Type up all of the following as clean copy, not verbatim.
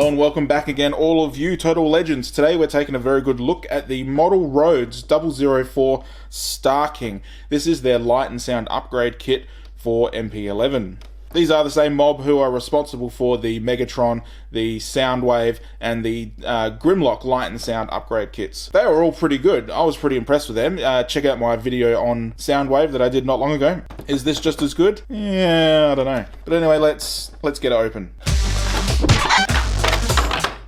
Hello and welcome back again, all of you Total Legends. Today we're taking a very good look at the MODEL004 Starscream. This is their light and sound upgrade kit for MP11. These are the same mob who are responsible for the Megatron, the Soundwave, and the Grimlock light and sound upgrade kits. They were all pretty good. I was pretty impressed with them. Check out my video on Soundwave that I did not long ago. Is this just as good? Yeah, I don't know. But anyway, let's get it open.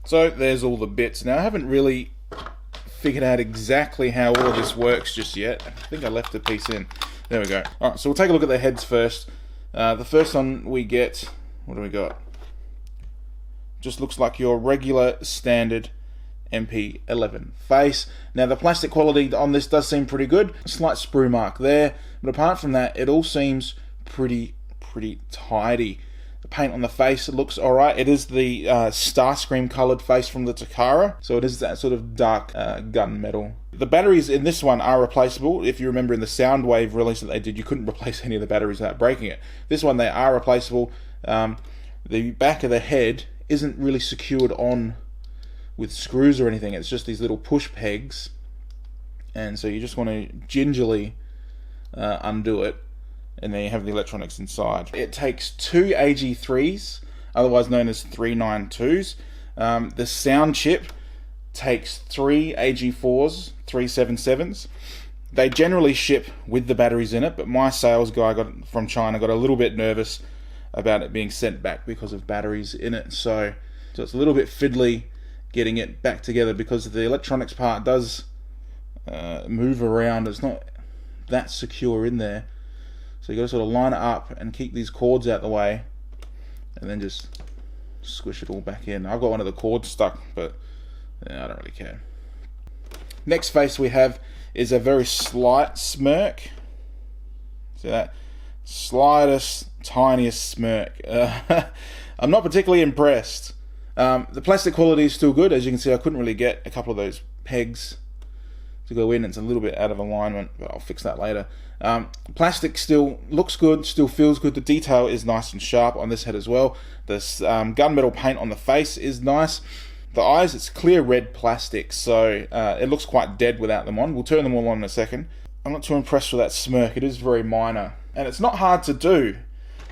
So there's all the bits. Now I haven't really figured out exactly how all of this works just yet. I think I left a piece in. There we go. Alright, so we'll take a look at the heads first. The first one we get, what do we got? Just looks like your regular standard MP11 face. Now the plastic quality on this does seem pretty good. A slight sprue mark there, but apart from that, it all seems pretty tidy. The paint on the face looks alright. It is the Starscream coloured face from the Takara, so it is that sort of dark gunmetal. The batteries in this one are replaceable. If you remember in the Soundwave release that they did, you couldn't replace any of the batteries without breaking it. This one, they are replaceable. The back of the head isn't really secured on with screws or anything. It's just these little push pegs, and so you just want to gingerly undo it. And then you have the electronics inside. It takes two AG3s, otherwise known as 392s. The sound chip takes three AG4s, 377s. They generally ship with the batteries in it, but my sales guy from China got a little bit nervous about it being sent back because of batteries in it. So it's a little bit fiddly getting it back together because the electronics part does move around. It's not that secure in there. So you got to sort of line it up and keep these cords out the way, and then just squish it all back in. I've got one of the cords stuck, but yeah, I don't really care. Next face we have is a very slight smirk. See that? Slightest, tiniest smirk. I'm not particularly impressed. The plastic quality is still good. As you can see, I couldn't really get a couple of those pegs to go in. It's a little bit out of alignment, but I'll fix that later. Plastic still looks good, still feels good. The detail is nice and sharp on this head as well. The gunmetal paint on the face is nice. The eyes, it's clear red plastic, so it looks quite dead without them on. We'll turn them all on in a second. I'm not too impressed with that smirk. It is very minor, and it's not hard to do.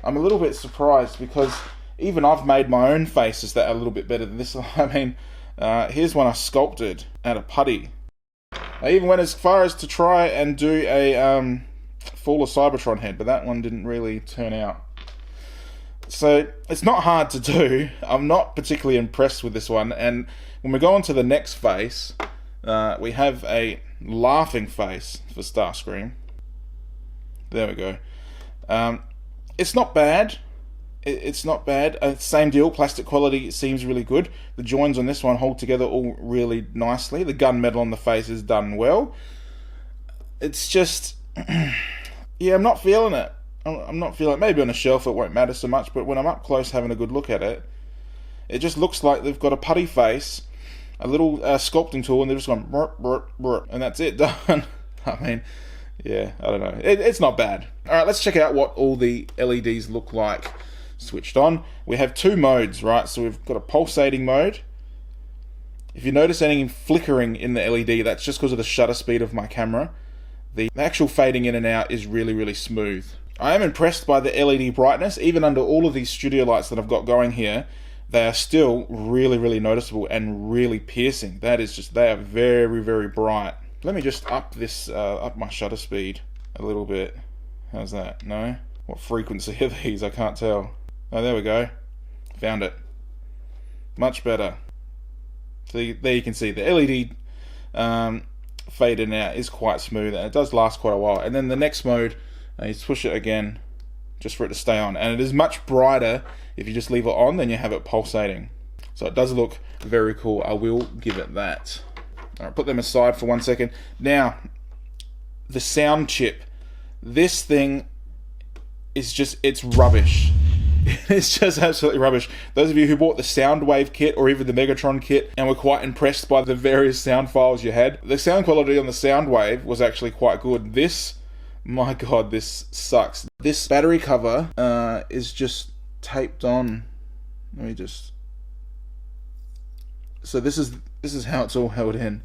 I'm a little bit surprised because even I've made my own faces that are a little bit better than this. I mean, here's one I sculpted out of putty. I even went as far as to try and do a Fall of Cybertron head, but that one didn't really turn out. So it's not hard to do. I'm not particularly impressed with this one. And when we go on to the next face, we have a laughing face for Starscream. There we go. It's not bad. It's not bad. Same deal, plastic quality seems really good. The joins on this one hold together all really nicely. The gunmetal on the face is done well. It's just, yeah, I'm not feeling it. I'm not feeling it. Maybe on a shelf it won't matter so much, but when I'm up close having a good look at it, it just looks like they've got a putty face, a little sculpting tool, and they're just going burp, burp, burp, and that's it, done. I mean, yeah, I don't know. It's not bad. Alright, let's check out what all the LEDs look like switched on. We have two modes, right? So we've got a pulsating mode. If you notice anything flickering in the LED, that's just because of the shutter speed of my camera. The actual fading in and out is really smooth. I am impressed by the LED brightness. Even under all of these studio lights that I've got going here, they are still really noticeable and really piercing. That is just, they are very bright. Let me just up this, up my shutter speed a little bit. How's that? No? What frequency are these? I can't tell. Oh, there we go. Found it. Much better. So there you can see the LED fade in and out is quite smooth, and it does last quite a while. And then the next mode, you push it again just for it to stay on, and it is much brighter if you just leave it on than you have it pulsating. So it does look very cool. I will give it that. Alright, put them aside for 1 second. Now, the sound chip. This thing is just, it's rubbish. It's just absolutely rubbish. Those of you who bought the Soundwave kit or even the Megatron kit and were quite impressed by the various sound files you had, the sound quality on the Soundwave was actually quite good. This, my god, this sucks. This battery cover is just taped on. Let me just So this is how it's all held in.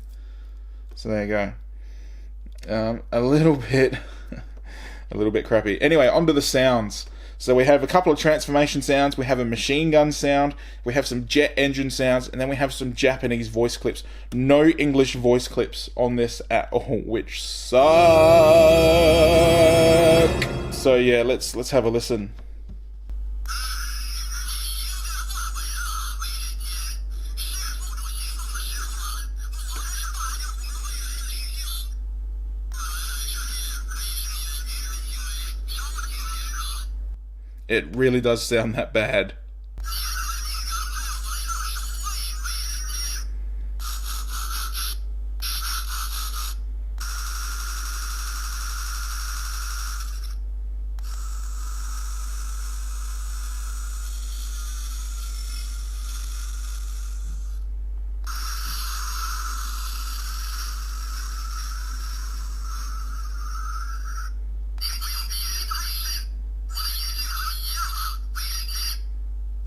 So there you go. A little bit crappy. Anyway, onto the sounds. So we have a couple of transformation sounds, we have a machine gun sound, we have some jet engine sounds, and then we have some Japanese voice clips. No English voice clips on this at all, which suck. So yeah, let's have a listen. It really does sound that bad.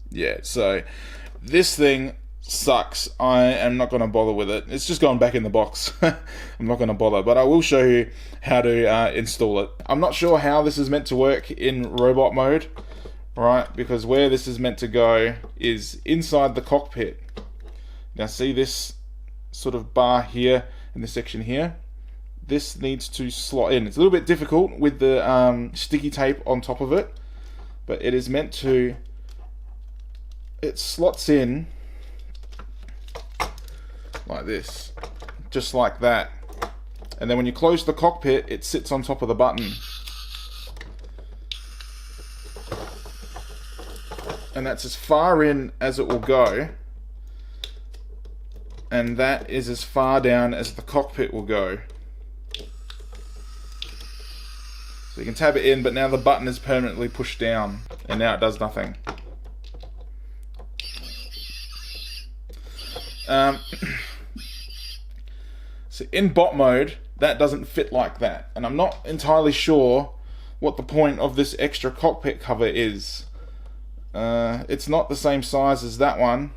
Yeah, so this thing sucks. I am not going to bother with it. It's just going back in the box. I'm not going to bother, but I will show you how to install it. I'm not sure how this is meant to work in robot mode, right? Because where this is meant to go is inside the cockpit. Now see this sort of bar here in this section here? This needs to slot in. It's a little bit difficult with the sticky tape on top of it, but it is meant to... It slots in like this, just like that, and then when you close the cockpit, it sits on top of the button, and that's as far in as it will go, and that is as far down as the cockpit will go. So you can tab it in, but now the button is permanently pushed down, and now it does nothing. So in bot mode, that doesn't fit like that, and I'm not entirely sure what the point of this extra cockpit cover is. It's not the same size as that one.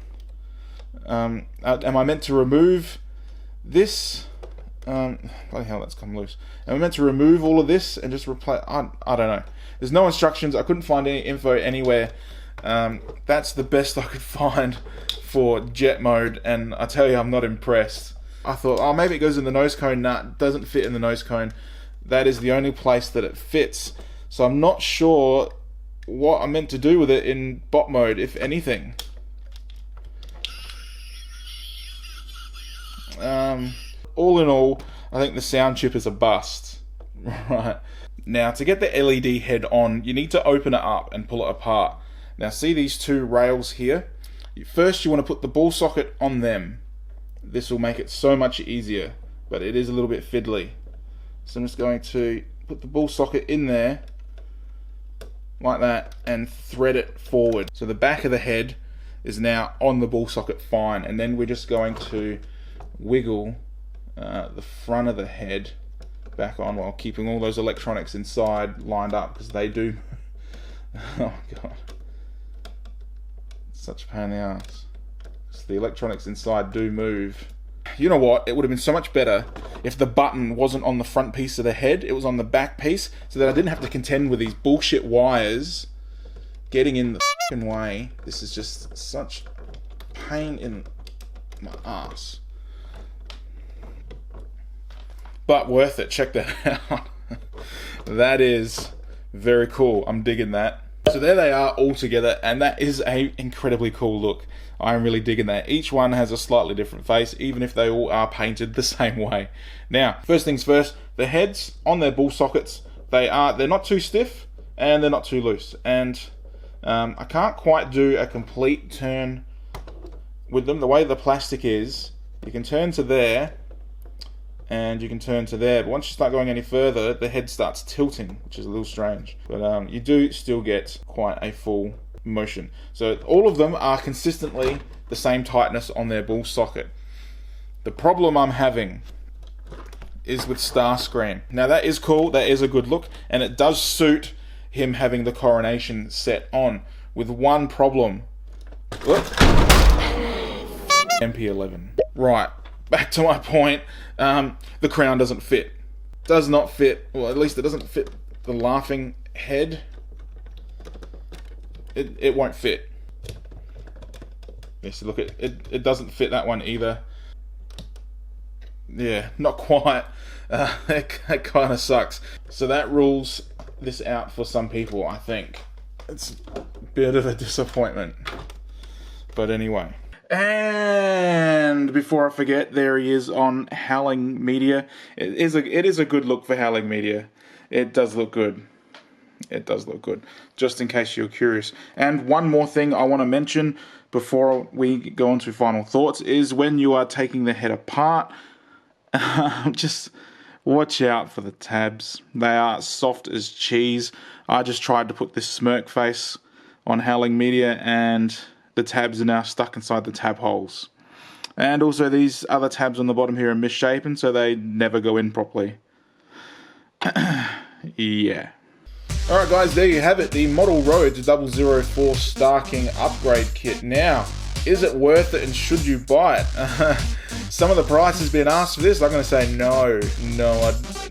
Am I meant to remove this? Bloody hell, that's come loose. Am I meant to remove all of this and just replace? I don't know. There's no instructions. I couldn't find any info anywhere. That's the best I could find for jet mode, and I tell you, I'm not impressed. I thought, oh, maybe it goes in the nose cone. Nah, it doesn't fit in the nose cone. That is the only place that it fits. So I'm not sure what I'm meant to do with it in bot mode, if anything. All in all, I think the sound chip is a bust. Right. Now, to get the LED head on, you need to open it up and pull it apart. Now, see these two rails here? First, you want to put the ball socket on them. This will make it so much easier, but it is a little bit fiddly. So I'm just going to put the ball socket in there, like that, and thread it forward. So the back of the head is now on the ball socket fine, and then we're just going to wiggle the front of the head back on while keeping all those electronics inside lined up, because they do... Oh god. Such a pain in the ass. So the electronics inside do move. You know what? It would have been so much better if the button wasn't on the front piece of the head, it was on the back piece, so that I didn't have to contend with these bullshit wires getting in the f***ing way. This is just such pain in my ass. But worth it. Check that out. That is very cool. I'm digging that. So there they are all together, and that is an incredibly cool look. I'm really digging that. Each one has a slightly different face, even if they all are painted the same way. Now, first things first, the heads on their ball sockets, they're not too stiff and they're not too loose. And I can't quite do a complete turn with them. The way the plastic is, you can turn to there and you can turn to there, but once you start going any further, the head starts tilting, which is a little strange. But you do still get quite a full motion. So all of them are consistently the same tightness on their ball socket. The problem I'm having is with Starscream. Now that is cool, that is a good look, and it does suit him having the coronation set on, with one problem. Whoop. MP11. Right, back to my point. The crown doesn't fit. Does not fit. Well, at least it doesn't fit the laughing head. It won't fit. Yes, look, it doesn't fit that one either. Yeah, not quite. It kind of sucks. So that rules this out for some people, I think. It's a bit of a disappointment. But anyway. And before I forget, there he is on Howling Media. It is a good look for Howling Media. It does look good. It does look good, just in case you're curious. And one more thing I want to mention before we go on to final thoughts is when you are taking the head apart, just watch out for the tabs. They are soft as cheese. I just tried to put this smirk face on Howling Media and the tabs are now stuck inside the tab holes. And also these other tabs on the bottom here are misshapen, so they never go in properly. Yeah. Alright guys, there you have it, the MODEL004 Starscream upgrade kit. Now, is it worth it and should you buy it? Some of the price has been asked for this. I'm going to say no.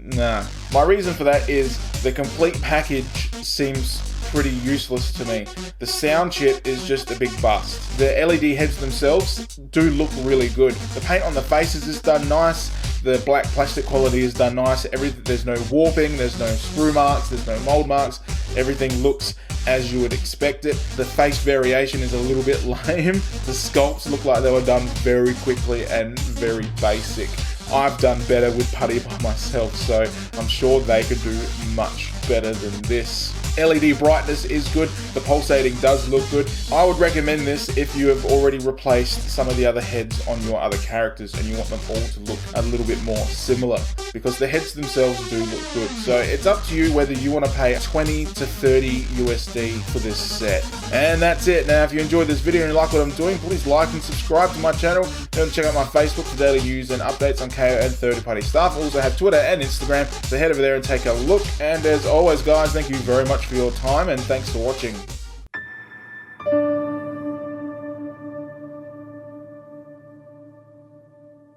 Nah. My reason for that is the complete package seems pretty useless to me. The sound chip is just a big bust. The LED heads themselves do look really good. The paint on the faces is done nice. The black plastic quality is done nice. There's no warping, there's no screw marks, there's no mold marks. Everything looks as you would expect it. The face variation is a little bit lame. The sculpts look like they were done very quickly and very basic. I've done better with putty by myself, so I'm sure they could do much better than this. LED brightness is good, the pulsating does look good. I would recommend this if you have already replaced some of the other heads on your other characters and you want them all to look a little bit more similar, because the heads themselves do look good. So it's up to you whether you want to pay 20 to 30 USD for this set. And that's it. Now if you enjoyed this video and you like what I'm doing, please like and subscribe to my channel. Don't check out my Facebook for daily news and updates on KO and third-party stuff. I also have Twitter and Instagram, so head over there and take a look. And as always guys, thank you very much for your time and thanks for watching.